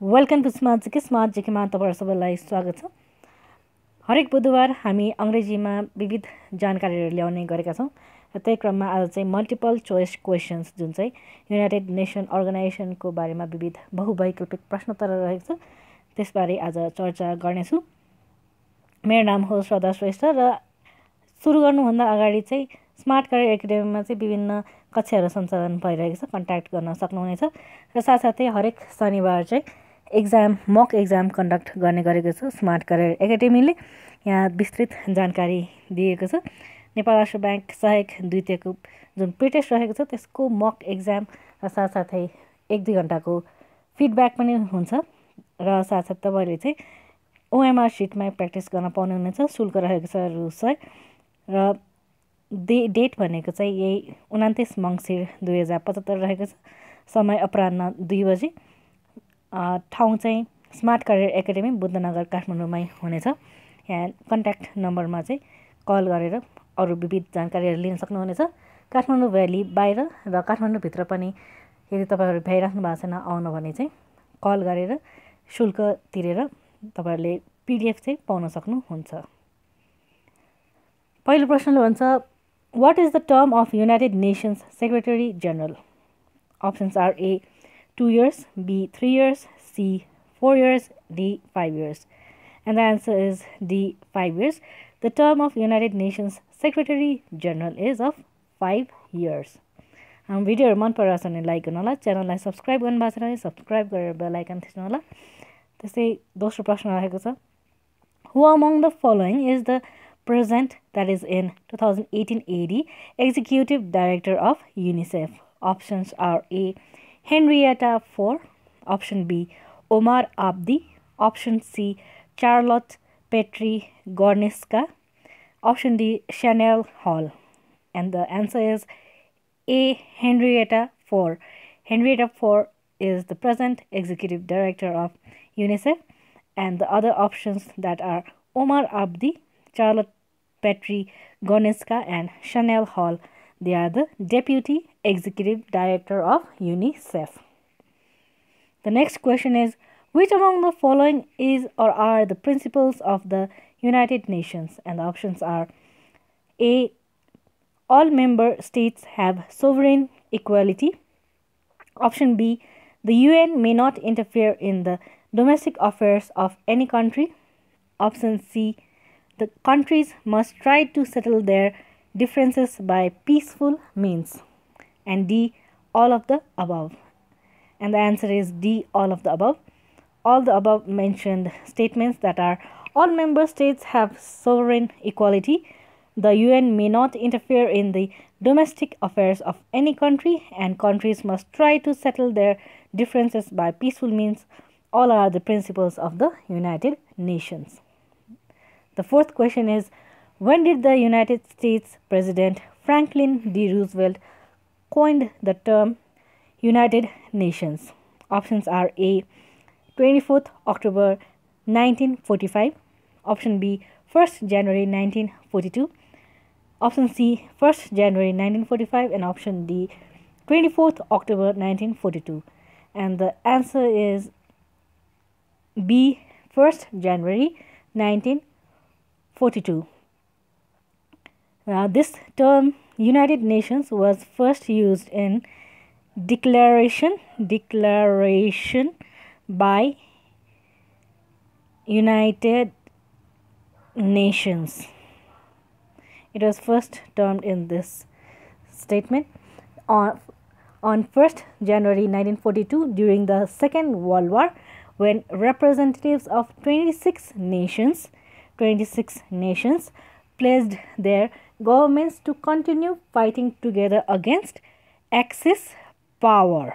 Welcome to smart जीकेमा तपाईहरु सबैलाई स्वागत छ। हरेक बुधबार हामी अंग्रेजीमा विविध जानकारीहरु ल्याउने गरेका छौं र त्यही क्रममा आज चाहिँ मल्टिपल चोइस क्वेशन्स जुन चाहिँ युनाइटेड नेसन अर्गनाइजेसनको बारेमा विविध बहुवैकल्पिक प्रश्नोत्तर रहेको छ त्यसबारे आज चर्चा गर्नेछु। मेरो नाम हो श्रद्धा श्रेष्ठ र सुरु गर्नुभन्दा अगाडि चाहिँ स्मार्ट करियर एकाडेमीमा चाहिँ विभिन्न कक्षाहरू सञ्चालन भइरहेको छ, कन्ट्याक्ट गर्न सक्नुहुनेछ र साथसाथै हरेक शनिबार चाहिँ मक एक्जाम कन्डक्ट गर्ने गरेको छ स्मार्ट करियर एकाडेमीले। यहाँ विस्तृत जानकारी दिएको छ। नेपाल राष्ट्र बैंक सहायक द्वितीयको जुन प्रिटेस्ट रहेको छ त्यसको मक एक्जाम र साथसाथै 1-2 घण्टाको फिडब्याक पनि हुन्छ र साथसाथै तपाईले चाहिँ ओएमआर सिटमा प्र्याक्टिस गर्न पाउनुहुनेछ। शुल्क रहेको छ रु 100 र डेट भनेको चाहिँ यही 29 मङ्सिर 2075 रहेको छ। समय अपराह्न 2 बजे। ठाउँ चाहिँ स्मार्ट करियर एकाडेमी बुद्धनगर काठमाडौँमै हुनेछ। यहाँ कन्ट्याक्ट नम्बरमा चाहिँ कल गरेर अरू विविध जानकारीहरू लिन सक्नुहुनेछ। काठमाडौँ भ्याली बाहिर र काठमाडौँभित्र पनि यदि तपाईहरु भ्याइराख्नु भएको छैन आउनु भने चाहिँ कल गरेर शुल्क तिरेर तपाईहरुले पीडीएफ चाहिँ पाउन सक्नुहुन्छ। पहिलो प्रश्नले भन्छ What is the term of United Nations Secretary General? Options are A. 2 years, B. 3 years, C. 4 years, D. 5 years. And the answer is D. 5 years. The term of United Nations Secretary General is of 5 years. हम भिडियोहरु मन पराछ भने like गर्नु होला, च्यानललाई subscribe गर्नु भएको छ भने सब्स्क्राइब गरेर बेल आइकन थिच्नु होला। त्यसै दोस्रो प्रश्न रहेको छ Who among the following is the President that is in 2018 AD Executive Director of UNICEF? Options are A. Henrietta Fore, option B. Omar Abdi, option C. Charlotte Petri Gorniska, option D. Chanel Hall. And the answer is A. Henrietta Fore. Henrietta Fore is the present Executive Director of UNICEF, and the other options that are Omar Abdi, Charlotte Petri Gorniska and Chanel Hall. They are the Deputy Executive Director of UNICEF. The next question is, which among the following is or are the principles of the United Nations? And the options are A. All member states have sovereign equality. Option B. The UN may not interfere in the domestic affairs of any country. Option C. The countries must try to settle their differences by peaceful means. And D. All of the above. And the answer is D. All of the above. All the above mentioned statements that are all member states have sovereign equality. The UN may not interfere in the domestic affairs of any country, and countries must try to settle their differences by peaceful means. All are the principles of the United Nations. The fourth question is, when did the United States President Franklin D. Roosevelt coined the term United Nations? Options are A. 24th October 1945, option B. 1st January 1942, option C. 1st January 1945, and option D. 24th October 1942. And the answer is B. 1st January 1942. Now, this term United Nations was first used in declaration by United Nations. It was first termed in this statement on 1st January 1942 during the Second World War, when representatives of 26 nations pledged their governments to continue fighting together against Axis power.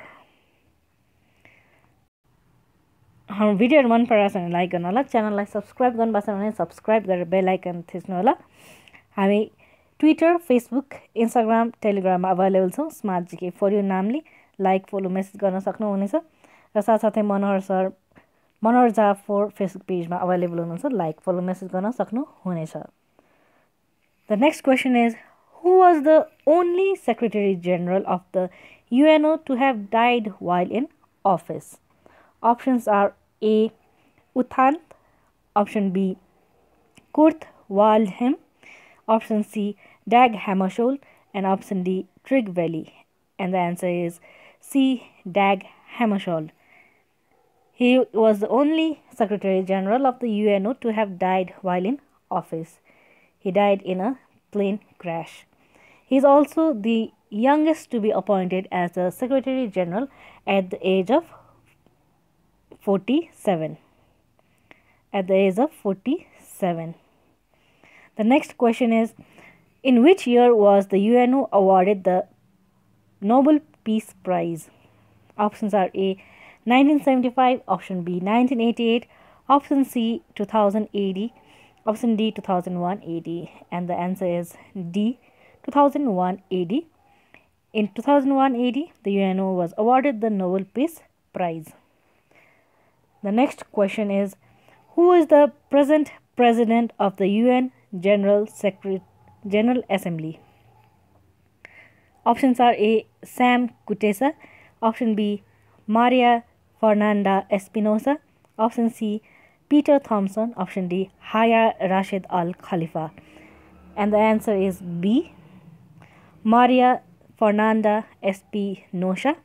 हाम्रो भिडियोहरु मन पराछ भने like गर्नु होला, च्यानललाई subscribe गर्नु भएको छ भने सब्स्क्राइब गरेर बेल आइकन थिच्नु होला। हामी ट्विटर, फेसबुक, इन्स्टाग्राम, टेलिग्राममा अभाइलेबल छौं। स्मार्ट जीके फर यु नामले लाइक, फलो, मेसेज गर्न सक्नुहुनेछ र साथसाथै मनोहर जाफर फेसबुक पेजमा अभाइलेबल हुनुहुन्छ, लाइक, फलो, मेसेज गर्न सक्नुहुनेछ। The next question is, who was the only Secretary General of the UNO to have died while in office? Options are A. Uthant, option B. Kurt Waldheim, option C. Dag Hammarskjöld, and option D. Trygg Valley. And the answer is C. Dag Hammarskjöld. He was the only Secretary General of the UNO to have died while in office. He died in a plane crash. He is also the youngest to be appointed as the Secretary General at the age of 47. At the age of 47. The next question is, in which year was the UNO awarded the Nobel Peace Prize? Options are A. 1975, option B. 1988, option C. 2080, option D. 2001 AD, and the answer is D. 2001 AD. In 2001 AD, the UNO was awarded the Nobel Peace Prize. The next question is, who is the present President of the UN General Assembly? Options are A. Sam Kutesa, option B. Maria Fernanda Espinosa, option C. Peter Thompson, option D. Haya Rashid Al Khalifa. And the answer is B. Maria Fernanda Espinosa.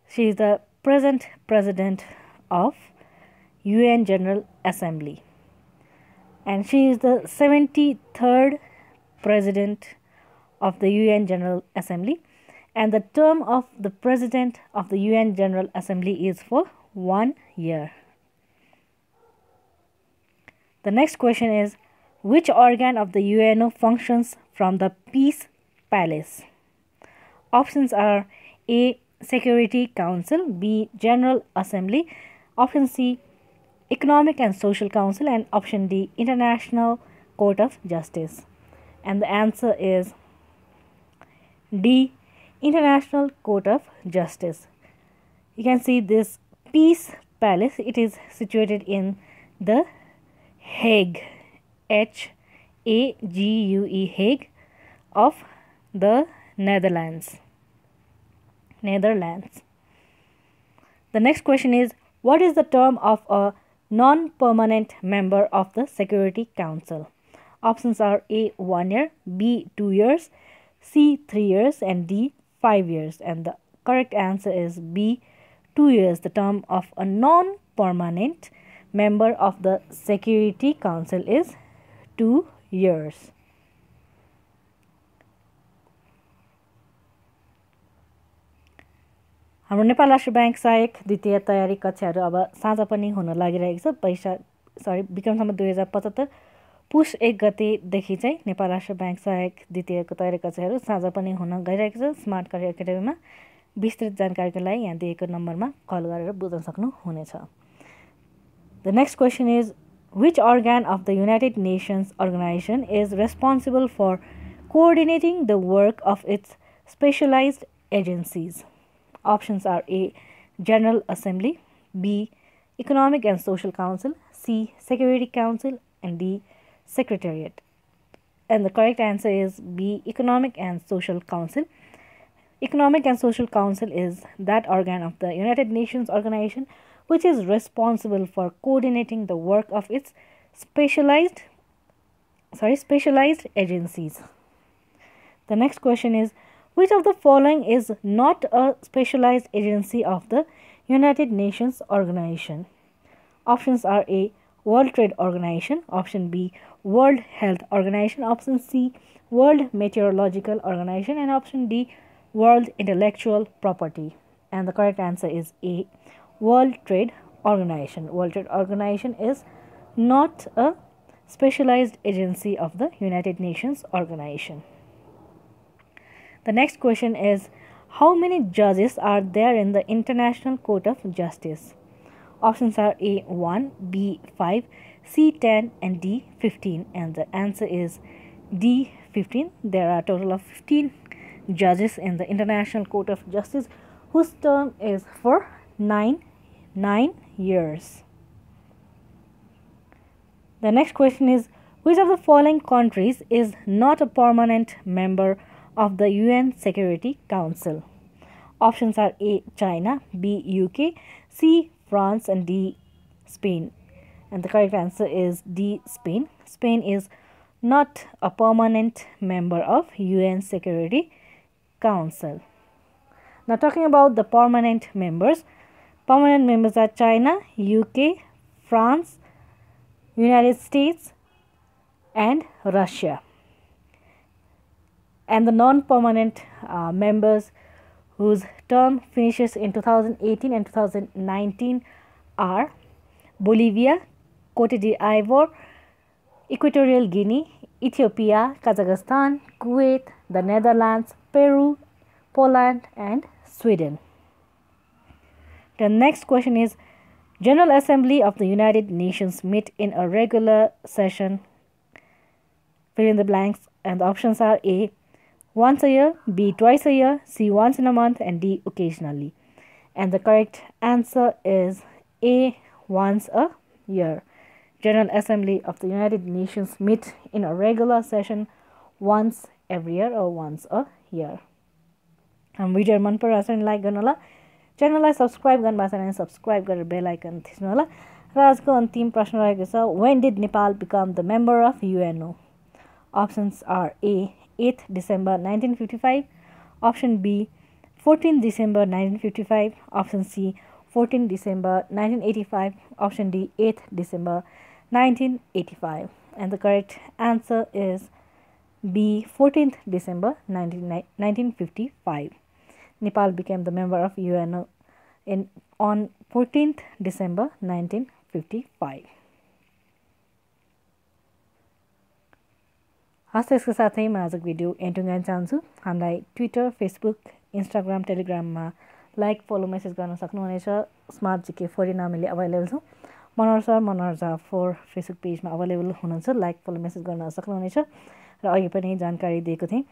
She is the present President of UN General Assembly. And she is the 73rd President of the UN General Assembly. And the term of the President of the UN General Assembly is for 1 year. The next question is, which organ of the UNO functions from the Peace Palace? Options are A. Security Council, B. General Assembly, option C. Economic and Social Council, and option D. International Court of Justice. And the answer is D. International Court of Justice. You can see this Peace Palace. It is situated in the Hague, H-A-G-U-E, Hague of the Netherlands. The next question is, what is the term of a non-permanent member of the Security Council? Options are A. 1 year, B. 2 years, C. 3 years, and D. 5 years. And the correct answer is B. 2 years. The term of a non-permanent member of the Security Council is 2 years. हाम्रो नेपाल राष्ट्र bank सहायक द्वितीय तयारी कक्षाहरू अब साँझ पनि हुन लागिरहेको छ। विक्रम सम्वत 2075 पुष 1 गतेदेखि चाहिँ नेपाल राष्ट्र बैंक सहायक द्वितीयको तयारी कक्षाहरू साँझ पनि हुन गइरहेको छ। स्मार्ट करियर एकाडेमीमा विस्तृत जानकारीको लागि यहाँ दिएको नम्बरमा कल गरेर बुझ्न सक्नुहुनेछ। The next question is, which organ of the United Nations organization is responsible for coordinating the work of its specialized agencies? Options are A. General Assembly, B. Economic and Social Council, C. Security Council, and D. Secretariat. And the correct answer is B. Economic and Social Council. Economic and Social Council is that organ of the United Nations organization which is responsible for coordinating the work of its specialized agencies. The next question is, which of the following is not a specialized agency of the United Nations organization? Options are A. World Trade Organization, option B. World Health Organization, option C. World Meteorological Organization, and option D. World Intellectual Property. And the correct answer is A. World Trade Organization. World Trade Organization is not a specialized agency of the United Nations organization. The next question is, how many judges are there in the International Court of Justice? Options are A. 1, B. 5, C. 10, and D. 15. And the answer is D. 15. There are a total of 15 judges in the International Court of Justice whose term is for 9 years. The next question is, which of the following countries is not a permanent member of the UN Security Council? Options are A. China, B. UK, C. France, and D, Spain. And the correct answer is D, Spain. Spain is not a permanent member of UN Security Council. Now talking about the permanent members are China, UK, France, United States, and Russia. And the non-permanent members whose term finishes in 2018 and 2019 are Bolivia, Cote d'Ivoire, Equatorial Guinea, Ethiopia, Kazakhstan, Kuwait, the Netherlands, Peru, Poland, and Sweden. The next question is, General Assembly of the United Nations meet in a regular session. Fill in the blanks, and the options are A, once a year, B, twice a year, C, once in a month, and D, occasionally. And the correct answer is A, once a year. General Assembly of the United Nations meet in a regular session once every year or once a year. And video मन पराछ भने like गर्नु होला, च्यानललाई subscribe गर्नु भएको छ भने subscribe गरेर बेल आइकन थिच्नु होला। र आजको अन्तिम प्रश्न रहेको छ, when did Nepal become the member of UNO? Options are A, 8th December 1955, option B, 14th December 1955, option C, 14th December 1985, option D, 8th December 1985. And the correct answer is B, 14th December 1955. Nepal became the member of UNO on 14th December 1955. हस् यसको साथै म आजको video end गर्न चाहन्छु। हामीलाई Twitter, Facebook, Instagram, टेलिग्राममा like, फलो, message गर्न सक्नुहुनेछ। Smart जिके 4 नामले अभाइलेबल छौँ। मनोहर सर, मनोहर झा 4 फेसबुक पेजमा अभाइलेबल हुनुहुन्छ। लाइक, फलो, मेसेज गर्न सक्नुहुनेछ। र अघि पनि जानकारी दिएको थिएँ,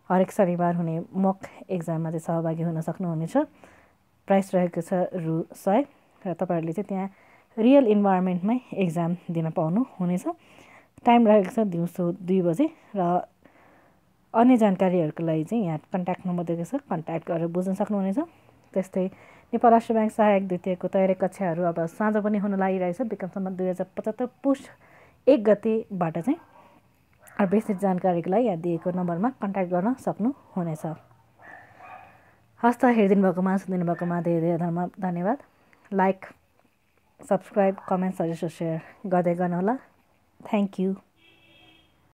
हरेक शनिबार हुने मक एक्जाममा चाहिँ सहभागी हुन सक्नुहुनेछ। प्राइस रहेको छ रु 100 र तपाईँहरूले चाहिँ त्यहाँ रियल इन्भाइरोमेन्टमै एक्जाम दिन पाउनुहुनेछ। टाइम रहेको छ दिउँसो 2 बजे। र अन्य जानकारीहरूको लागि चाहिँ यहाँ कन्ट्याक्ट नम्बर दिएको छ, कन्ट्याक्ट गरेर बुझ्न सक्नुहुनेछ। त्यस्तै नेपाल राष्ट्र ब्याङ्क सहायक द्वितीयको तयारी कक्षाहरू अब साँझ पनि हुन लागिरहेछ। विक्रमसम्म 2075 पुष 1 गतेबाट चाहिँ। र बेसिक जानकारीको लागि यहाँ दिएको नम्बरमा कन्ट्याक्ट गर्न सक्नुहुनेछ। हस्त हेरिदिनु भएकोमा, सुनिदिनु भएकोमा धेरै धेरै धन्यवाद। Like, subscribe, comment, suggest, share गर्दै गर्नुहोला। Thank you.